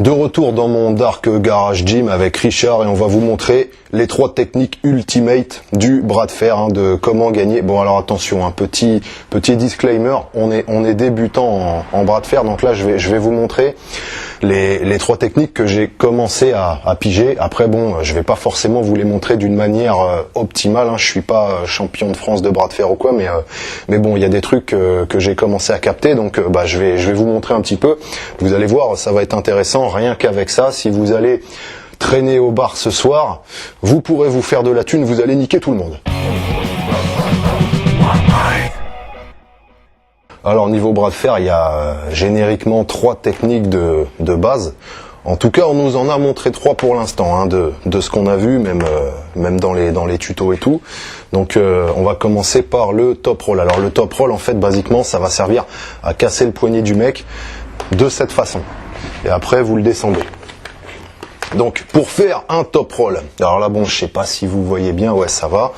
De retour dans mon Dark Garage Gym avec Richard et on va vous montrer les 3 techniques ultimate du bras de fer, hein, de comment gagner. Bon alors attention, un petit disclaimer, on est débutant en bras de fer, donc là je vais vous montrer les 3 techniques que j'ai commencé à piger. Après bon, je vais pas forcément vous les montrer d'une manière optimale, hein. Je suis pas champion de France de bras de fer ou quoi, mais bon, il y a des trucs que j'ai commencé à capter, donc je vais vous montrer un petit peu. Vous allez voir, ça va être intéressant. Rien qu'avec ça, si vous allez traîner au bar ce soir, vous pourrez vous faire de la thune, vous allez niquer tout le monde. Alors niveau bras de fer, il y a génériquement 3 techniques de base. En tout cas, on nous en a montré 3 pour l'instant, hein, de ce qu'on a vu, même dans les tutos et tout. Donc on va commencer par le top roll. Alors le top roll, en fait, basiquement, ça va servir à casser le poignet du mec de cette façon. Et après, vous le descendez. Donc, pour faire un top roll, alors là, bon, je sais pas si vous voyez bien, ouais, ça va.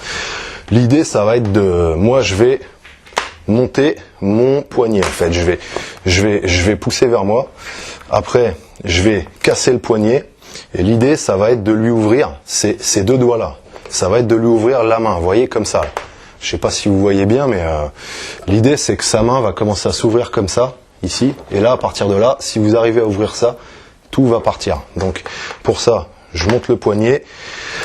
L'idée, ça va être moi, je vais monter mon poignet, en fait. Je vais pousser vers moi. Après, je vais casser le poignet. Et l'idée, ça va être de lui ouvrir ces 2 doigts-là. Ça va être de lui ouvrir la main, vous voyez, comme ça. Je sais pas si vous voyez bien, mais l'idée, c'est que sa main va commencer à s'ouvrir comme ça. Ici, et là à partir de là, si vous arrivez à ouvrir ça, tout va partir. Donc pour ça, je monte le poignet,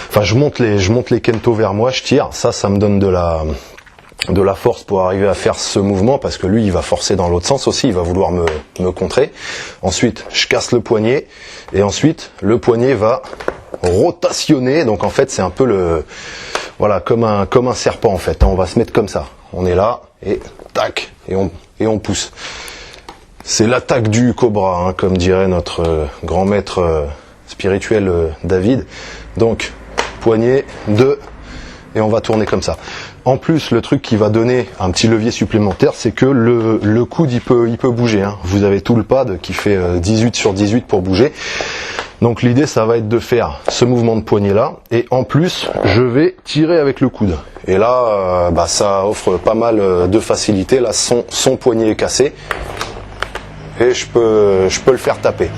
enfin je monte les kento vers moi, je tire, ça me donne de la force pour arriver à faire ce mouvement, parce que lui il va forcer dans l'autre sens aussi, il va vouloir me contrer. Ensuite je casse le poignet, et ensuite le poignet va rotationner, donc en fait c'est un peu voilà, comme un serpent en fait, on va se mettre comme ça, on est là, et tac, et on pousse. C'est l'attaque du cobra, hein, comme dirait notre grand maître spirituel David. Donc, poignet, 2, et on va tourner comme ça. En plus, le truc qui va donner un petit levier supplémentaire, c'est que le coude, il peut bouger, hein. Vous avez tout le pad qui fait 18 sur 18 pour bouger. Donc l'idée, ça va être de faire ce mouvement de poignet là, et en plus, je vais tirer avec le coude. Et là, ça offre pas mal de facilité. Là, son poignet est cassé. Et je peux le faire taper.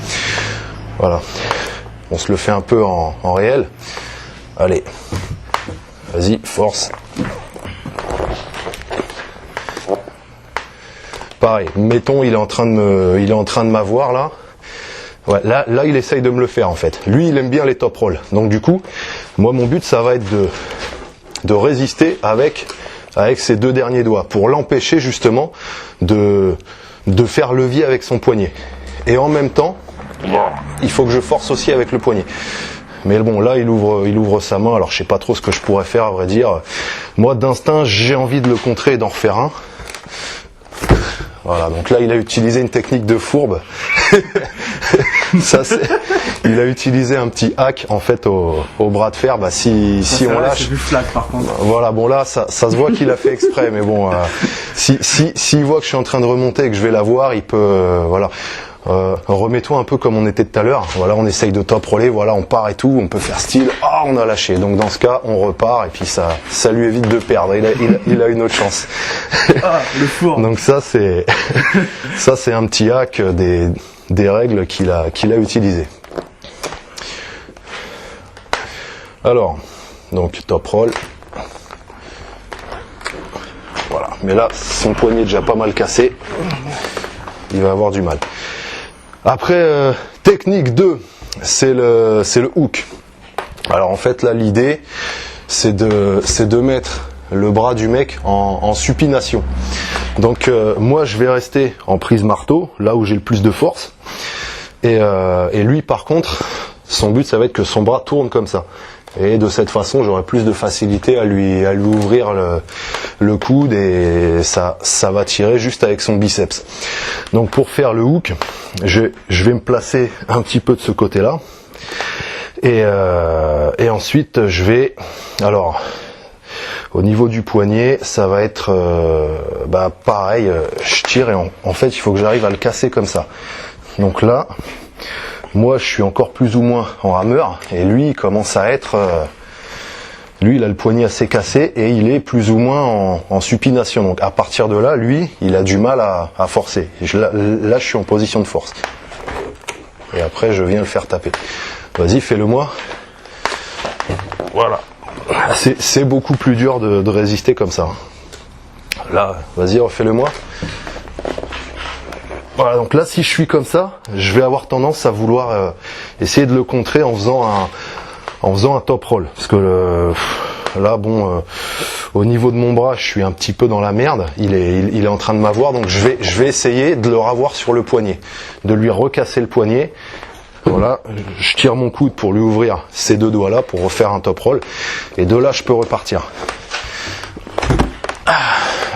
Voilà. On se le fait un peu en réel. Allez. Vas-y, force. Pareil. Mettons, il est en train de m'avoir là. Ouais, là, il essaye de me le faire en fait. Lui, il aime bien les top rolls. Donc du coup, moi, mon but, ça va être de résister avec ces 2 derniers doigts pour l'empêcher justement de faire levier avec son poignet. Et en même temps, il faut que je force aussi avec le poignet. Mais bon, là, il ouvre sa main. Alors, je sais pas trop ce que je pourrais faire, à vrai dire. Moi, d'instinct, j'ai envie de le contrer et d'en refaire un. Voilà, donc là, il a utilisé une technique de fourbe. Il a utilisé un petit hack en fait au bras de fer. Si on lâche, c'est du flag par contre. Voilà, bon là ça se voit qu'il a fait exprès, mais bon, s'il voit que je suis en train de remonter et que je vais l'avoir, il peut voilà. Remets-toi un peu comme on était tout à l'heure. Voilà, on essaye de top roller, voilà, on part et tout, on peut faire style, on a lâché. Donc dans ce cas, on repart et puis ça lui évite de perdre. Il a une autre chance. Le four. Donc ça c'est un petit hack des règles qu'il a utilisées. Alors, donc top roll. Voilà, mais là son poignet est déjà pas mal cassé. Il va avoir du mal. Après, technique 2, c'est le hook. Alors en fait là l'idée c'est de mettre le bras du mec en supination. Donc moi je vais rester en prise marteau, là où j'ai le plus de force. Et lui par contre, son but ça va être que son bras tourne comme ça. Et de cette façon j'aurai plus de facilité à lui ouvrir le coude et ça va tirer juste avec son biceps. Donc pour faire le hook, je vais me placer un petit peu de ce côté là. Et ensuite je vais, alors au niveau du poignet ça va être pareil, je tire et en fait il faut que j'arrive à le casser comme ça. Donc là moi je suis encore plus ou moins en rameur et lui il commence à être lui il a le poignet assez cassé et il est plus ou moins en supination. Donc à partir de là lui il a du mal à forcer. Là je suis en position de force. et après je viens le faire taper. Vas-y, fais-le moi. Voilà. C'est beaucoup plus dur de résister comme ça. Là, vas-y, refais-le moi. Voilà, donc là, si je suis comme ça, je vais avoir tendance à vouloir essayer de le contrer en faisant un top roll. Parce que là, bon, au niveau de mon bras, je suis un petit peu dans la merde. Il est en train de m'avoir, donc je vais essayer de le ravoir sur le poignet, de lui recasser le poignet. Voilà, je tire mon coude pour lui ouvrir ces deux doigts là pour refaire un top roll, et de là je peux repartir.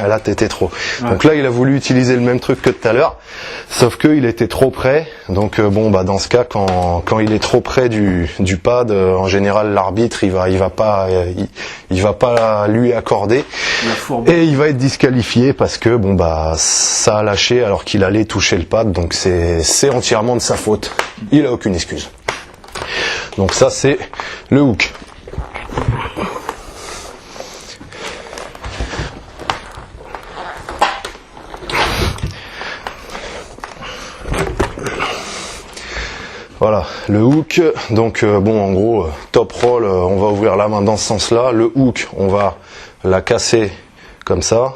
Là t'étais trop. Ouais. Donc là il a voulu utiliser le même truc que tout à l'heure, sauf que il était trop près. Donc bon bah dans ce cas quand il est trop près du pad, en général l'arbitre il va pas lui accorder et il va être disqualifié parce que bon bah ça a lâché alors qu'il allait toucher le pad, donc c'est entièrement de sa faute. Il a aucune excuse. Donc ça c'est le hook. Voilà, le hook, donc bon en gros, top roll, on va ouvrir la main dans ce sens-là, le hook, on va la casser comme ça.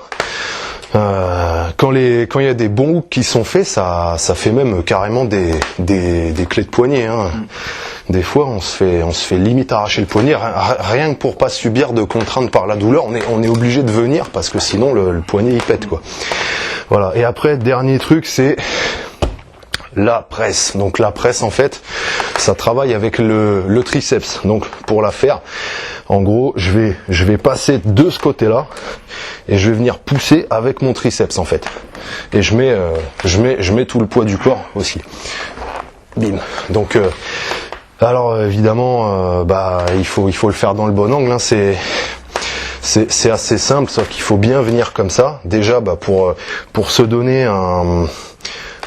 Quand il y a des bons hooks qui sont faits, ça fait même carrément des clés de poignet. Hein. Des fois, on se fait limite arracher le poignet, rien que pour pas subir de contraintes par la douleur, on est obligé de venir parce que sinon le poignet il pète quoi. Voilà, et après, dernier truc, c'est la presse. Donc la presse en fait ça travaille avec le triceps. Donc pour la faire en gros je vais passer de ce côté là et je vais venir pousser avec mon triceps en fait, et je mets tout le poids du corps aussi. Bim. Donc alors évidemment bah il faut le faire dans le bon angle, hein. C'est assez simple, sauf qu'il faut bien venir comme ça déjà bah, pour se donner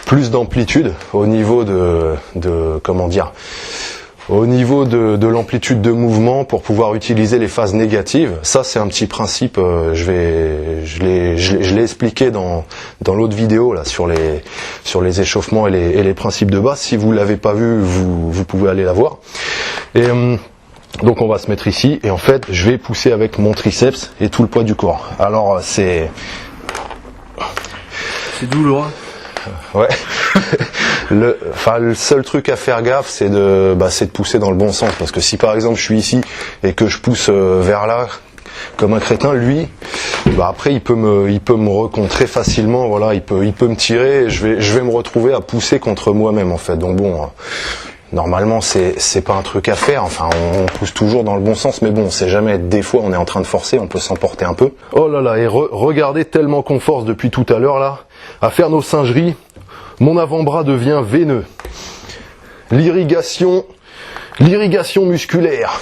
plus d'amplitude au niveau comment dire, au niveau de l'amplitude de mouvement pour pouvoir utiliser les phases négatives. Ça c'est un petit principe, je l'ai expliqué dans l'autre vidéo là sur les échauffements et les principes de base. Si vous l'avez pas vu, vous pouvez aller la voir. Et donc on va se mettre ici et en fait je vais pousser avec mon triceps et tout le poids du corps. Alors c'est douloureux. Ouais. Le seul truc à faire gaffe, c'est de pousser dans le bon sens, parce que si par exemple je suis ici et que je pousse vers là comme un crétin, lui, bah après il peut me recontrer facilement. Voilà, il peut me tirer. Et je vais me retrouver à pousser contre moi-même en fait. Donc bon. Normalement, c'est pas un truc à faire. Enfin, on pousse toujours dans le bon sens, mais bon, on sait jamais. Des fois, on est en train de forcer, on peut s'emporter un peu. Oh là là, et regardez tellement qu'on force depuis tout à l'heure là, à faire nos singeries. Mon avant-bras devient veineux. L'irrigation musculaire.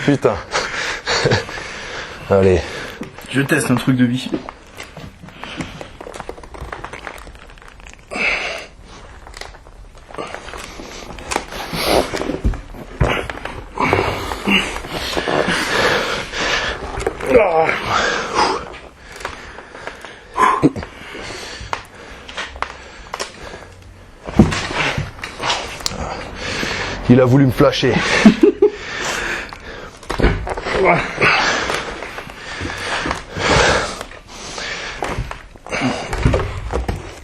Putain. Allez. Je teste un truc de vie. Il a voulu me flasher.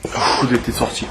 Le coup était sorti.